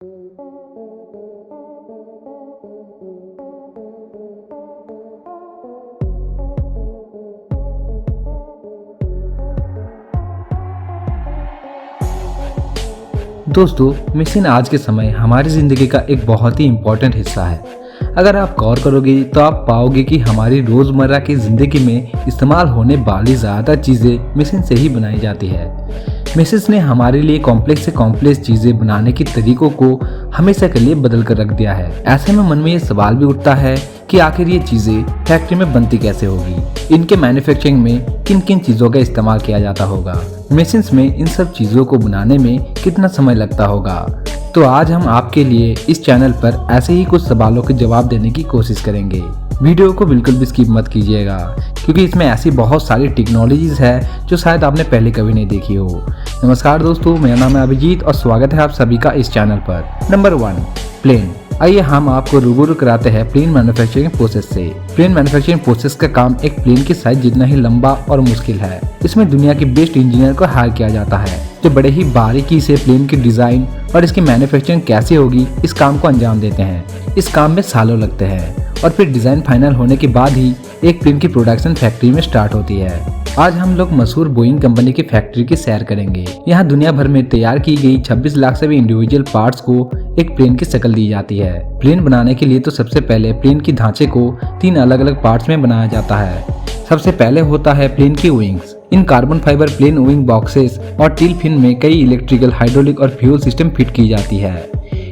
दोस्तों, मशीन आज के समय हमारी ज़िंदगी का एक बहुत ही इम्पोर्टेंट हिस्सा है। अगर आप गौर करोगे तो आप पाओगे कि हमारी रोज़मर्रा की ज़िंदगी में इस्तेमाल होने वाली ज़्यादातर चीज़ें मशीन से ही बनाई जाती है। मशीन्स ने हमारे लिए कॉम्प्लेक्स से कॉम्प्लेक्स चीज़ें बनाने के तरीकों को हमेशा के लिए बदल कर रख दिया है। ऐसे में मन में ये सवाल भी उठता है कि आखिर ये चीज़ें फैक्ट्री में बनती कैसे होगी, इनके मैन्युफैक्चरिंग में किन किन चीज़ों का इस्तेमाल किया जाता होगा, मशीन्स में इन सब चीज़ों को बनाने में कितना समय लगता होगा। तो आज हम आपके लिए इस चैनल पर ऐसे ही कुछ सवालों के जवाब देने की कोशिश करेंगे। वीडियो को बिल्कुल भी स्किप मत कीजिएगा, क्योंकि इसमें ऐसी बहुत सारी टेक्नोलॉजीज है जो शायद आपने पहले कभी नहीं देखी हो। नमस्कार दोस्तों, मेरा नाम है अभिजीत और स्वागत है आप सभी का इस चैनल पर। Number 1, plane. आइए हम आपको रूबरू कराते हैं प्लेन मैन्युफैक्चरिंग प्रोसेस से। प्लेन मैन्युफैक्चरिंग प्रोसेस का काम एक प्लेन की साइज जितना ही लंबा और मुश्किल है। इसमें दुनिया के बेस्ट इंजीनियर को हायर किया जाता है, जो बड़े ही बारीकी से प्लेन की डिजाइन और इसकी मैन्युफैक्चरिंग कैसे होगी इस काम को अंजाम देते हैं। इस काम में सालों लगते हैं और फिर डिजाइन फाइनल होने के बाद ही एक प्लेन की प्रोडक्शन फैक्ट्री में स्टार्ट होती है। आज हम लोग मशहूर बोइंग कंपनी की फैक्ट्री की सैर करेंगे। यहाँ दुनिया भर में तैयार की गई 26 लाख से भी इंडिविजुअल पार्ट्स को एक प्लेन की शक्ल दी जाती है। प्लेन बनाने के लिए तो सबसे पहले प्लेन की ढांचे को 3 अलग अलग पार्ट्स में बनाया जाता है। सबसे पहले होता है प्लेन की wings. In carbon fibre plane wing boxes और टील फिन में कई इलेक्ट्रिकल, हाइड्रोलिक और फ्यूल सिस्टम फिट की जाती है।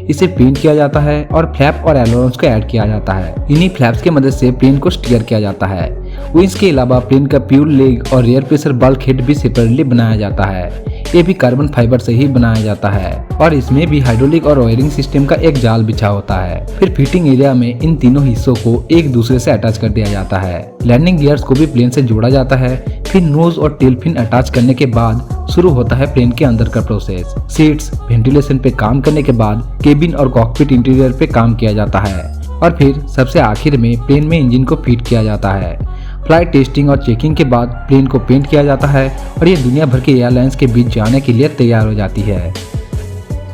इसे पेंट किया जाता है और फ्लैप और एलोन्स को ऐड किया जाता है। इन्हीं फ्लैप्स की मदद से प्लेन को स्टीयर किया जाता है। विंग्स के अलावा प्लेन का फ्यूल लेग और रियर प्रेशर बल्क हेड भी सेपरेटली बनाया जाता है। ये भी कार्बन फाइबर से ही बनाया जाता है और इसमें भी हाइड्रोलिक और वायरिंग सिस्टम का एक जाल बिछा होता है। फिर फिटिंग एरिया में इन तीनों हिस्सों को एक दूसरे से अटैच कर दिया जाता है। लैंडिंग गियर्स को भी प्लेन से जोड़ा जाता है। फिर नोज और टेल फिन अटैच करने के बाद शुरू होता है प्लेन के अंदर का प्रोसेस। सीट्स, वेंटिलेशन पे काम करने के बाद केबिन और कॉकपिट इंटीरियर पे काम किया जाता है और फिर सबसे आखिर में प्लेन में इंजन को फिट किया जाता है। फ्लाइट टेस्टिंग और चेकिंग के बाद प्लेन को पेंट किया जाता है और ये दुनिया भर के एयरलाइंस के बीच जाने के लिए तैयार हो जाती है।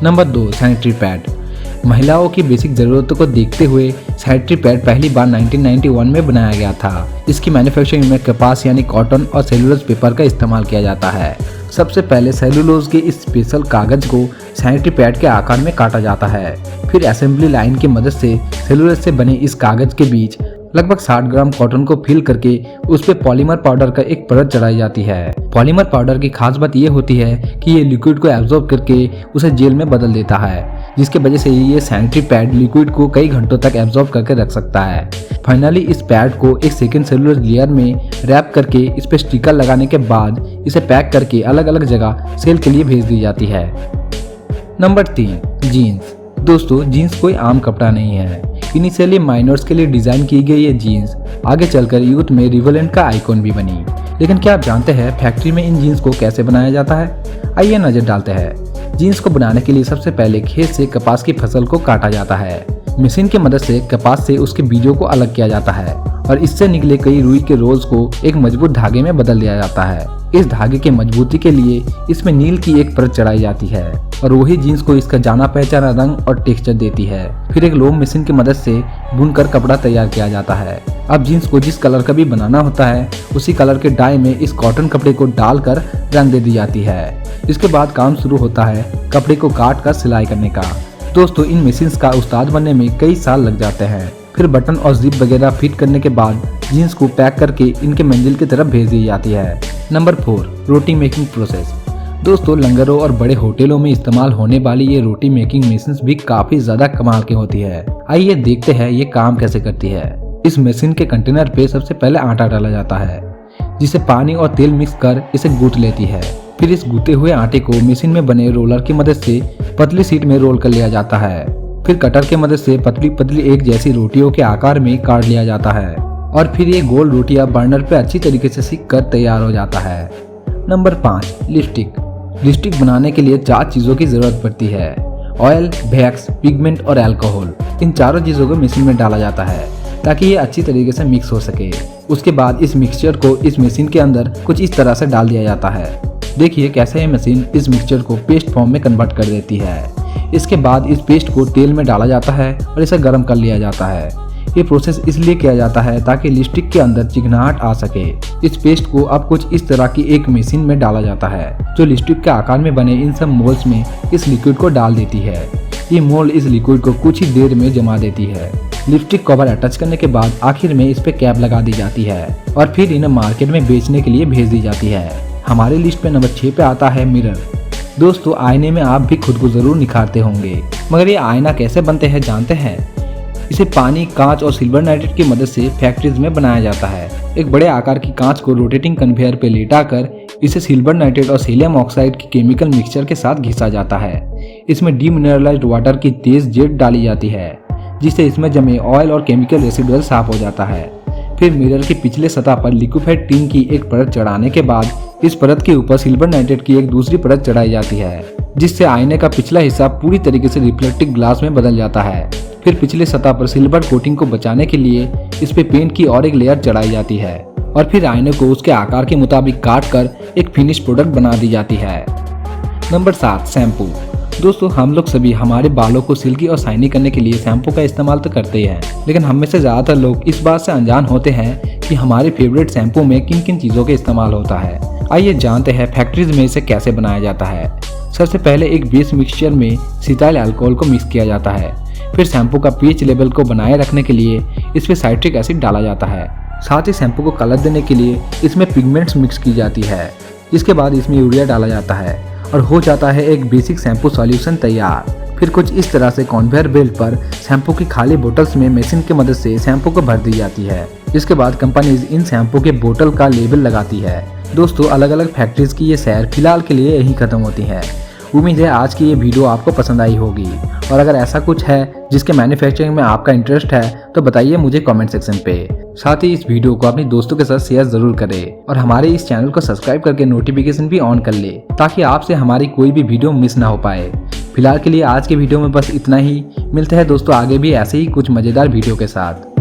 Number 2, sanitary pad. महिलाओं की बेसिक जरूरतों को देखते हुए सैनिटरी पैड पहली बार 1991 में बनाया गया था। इसकी मैन्युफैक्चरिंग में कपास यानी कॉटन और सेलुलोज पेपर का इस्तेमाल किया जाता है। सबसे पहले सेलुलोज के इस स्पेशल कागज को सैनिटरी पैड के आकार में काटा जाता है। फिर असेंबली लाइन की मदद से सेलुलोज से बने इस कागज के बीच लगभग 60 ग्राम कॉटन को फिल करके उस पे पॉलीमर पाउडर का एक परत चढ़ाई जाती है। पॉलीमर पाउडर की खास बात ये होती है कि ये लिक्विड को एब्जॉर्ब करके उसे जेल में बदल देता है, जिसके वजह से ये सैनिटरी पैड लिक्विड को कई घंटों तक एब्जॉर्ब करके रख सकता है। फाइनली इस पैड को एक सेकेंड सेलुलोज लेयर में रैप करके इस पे स्टिकर लगाने के बाद इसे पैक करके अलग अलग जगह सेल के लिए भेज दी जाती है। Number 3, jeans. दोस्तों, जीन्स कोई आम कपड़ा नहीं है। इनिशियली माइनर्स के लिए डिजाइन की गई ये जीन्स आगे चलकर यूथ में रिवलेंट का आइकॉन भी बनी। लेकिन क्या आप जानते हैं फैक्ट्री में इन जीन्स को कैसे बनाया जाता है? आइए नजर डालते हैं। जीन्स को बनाने के लिए सबसे पहले खेत से कपास की फसल को काटा जाता है। मशीन की मदद से कपास से उसके बीजों को अलग किया जाता है और इससे निकले कई रुई के रोल्स को एक मजबूत धागे में बदल दिया जाता है। इस धागे के मजबूती के लिए इसमें नील की एक परत चढ़ाई जाती है और वही जीन्स को इसका जाना पहचाना रंग और टेक्सचर देती है। फिर एक लोम मशीन की मदद से बुनकर कपड़ा तैयार किया जाता है। अब जीन्स को जिस कलर का भी बनाना होता है उसी कलर के डाई में इस कॉटन कपड़े को डालकर रंग दे दी जाती है। इसके बाद काम शुरू होता है कपड़े को काट कर सिलाई करने का। दोस्तों, इन मशीन्स का उस्ताद बनने में कई साल लग जाते हैं। फिर बटन और जिप वगैरह फिट करने के बाद जीन्स को पैक करके इनके मंजिल की तरफ भेज दी जाती है। नंबर 4, रोटी मेकिंग प्रोसेस। दोस्तों, लंगरों और बड़े होटलों में इस्तेमाल होने वाली ये रोटी मेकिंग मशीन भी काफी ज्यादा कमाल की होती है। आइए देखते हैं ये काम कैसे करती है। इस मशीन के कंटेनर पे सबसे पहले आटा डाला जाता है, जिसे पानी और तेल मिक्स कर इसे गूंथ लेती है। फिर इस गूंथे हुए आटे को मशीन में बने रोलर की मदद से पतली शीट में रोल कर लिया जाता है। फिर कटर की मदद से पतली पतली एक जैसी रोटियों के आकार में काट लिया जाता है और फिर ये गोल रोटियां बर्नर पे अच्छी तरीके से सिक कर तैयार हो जाता है। Number 5, lipstick. लिपस्टिक बनाने के लिए 4 चीजों की जरूरत पड़ती है: ऑयल, वैक्स, पिगमेंट और अल्कोहल। इन चारों चीजों को मशीन में डाला जाता है ताकि ये अच्छी तरीके से मिक्स हो सके। उसके बाद इस मिक्सचर को इस मशीन के अंदर कुछ इस तरह से डाल दिया जाता है। देखिए कैसे ये मशीन इस मिक्सचर को पेस्ट फॉर्म में कन्वर्ट कर देती है। इसके बाद इस पेस्ट को तेल में डाला जाता है और इसे गर्म कर लिया जाता है। ये प्रोसेस इसलिए किया जाता है ताकि लिपस्टिक के अंदर चिकनाहट आ सके। इस पेस्ट को अब कुछ इस तरह की एक मशीन में डाला जाता है जो लिपस्टिक के आकार में बने इन सब मोल्ड्स में इस लिक्विड को डाल देती है। ये मोल्ड इस लिक्विड को कुछ ही देर में जमा देती है। लिपस्टिक कवर अटैच करने के बाद आखिर में इस पे कैप लगा दी जाती है और फिर इन्हें मार्केट में बेचने के लिए भेज दी जाती है। हमारी लिस्ट पे नंबर 6 पे आता है मिरर। दोस्तों, आईने में आप भी खुद को जरूर निखारते होंगे, मगर ये आईना कैसे बनते हैं जानते हैं? इसे पानी, कांच और सिल्वर नाइट्रेट की मदद से फैक्ट्रीज में बनाया जाता है। एक बड़े आकार की कांच को रोटेटिंग कन्वेयर पे लेटाकर इसे सिल्वर नाइट्रेट और सीलियम ऑक्साइड की केमिकल मिक्सचर के साथ घिसा जाता है। इसमें डीमिनरलाइज्ड वाटर की तेज जेट डाली जाती है जिससे इसमें जमे ऑयल और केमिकल रेसिडुअल साफ हो जाता है। फिर मिरर की पिछले सतह पर लिक्विफाइड टिन की एक परत चढ़ाने के बाद इस परत के ऊपर सिल्वर नाइट्रेट की एक दूसरी परत चढ़ाई जाती है जिससे आईने का पिछला हिस्सा पूरी तरीके से रिफ्लेक्टिव ग्लास में बदल जाता है। फिर पिछले सतह पर सिल्वर कोटिंग को बचाने के लिए इस पे पेंट की और एक लेयर चढ़ाई जाती है और फिर आईने को उसके आकार के मुताबिक काट कर एक फिनिश प्रोडक्ट बना दी जाती है। Number 7, shampoo. दोस्तों, हम लोग सभी हमारे बालों को सिल्की और शाइनी करने के लिए शैम्पू का इस्तेमाल तो करते ही हैं, लेकिन हम में से ज़्यादातर लोग इस बात से अनजान होते हैं कि हमारे फेवरेट शैम्पू में किन किन चीज़ों का इस्तेमाल होता है। आइए जानते हैं फैक्ट्रीज में इसे कैसे बनाया जाता है। सबसे पहले एक बेस मिक्सचर में सिटाइल अल्कोहल को मिक्स किया जाता है। फिर शैम्पू का पीएच लेवल को बनाए रखने के लिए इसमें साइट्रिक एसिड डाला जाता है। साथ ही शैम्पू को कलर देने के लिए इसमें पिगमेंट्स मिक्स की जाती है। इसके बाद इसमें यूरिया डाला जाता है और हो जाता है एक बेसिक शैम्पू सॉल्यूशन तैयार। फिर कुछ इस तरह से कन्वेयर बेल्ट पर शैम्पू की खाली बोतल्स में मशीन की मदद से शैम्पू को भर दी जाती है। इसके बाद कंपनीज इन शैम्पू के बोतल का लेबल लगाती है। दोस्तों, अलग अलग फैक्ट्रीज की ये सैर फिलहाल के लिए यही खत्म होती है। उम्मीद है आज की ये वीडियो आपको पसंद आई होगी और अगर ऐसा कुछ है जिसके मैन्युफैक्चरिंग में आपका इंटरेस्ट है तो बताइए मुझे कमेंट सेक्शन पे। साथ ही इस वीडियो को अपने दोस्तों के साथ शेयर जरूर करें और हमारे इस चैनल को सब्सक्राइब करके नोटिफिकेशन भी ऑन कर ले ताकि आपसे हमारी कोई भी वीडियो मिस ना हो पाए। फिलहाल के लिए आज के वीडियो में बस इतना ही। मिलते हैं दोस्तों आगे भी ऐसे ही कुछ मजेदार वीडियो के साथ।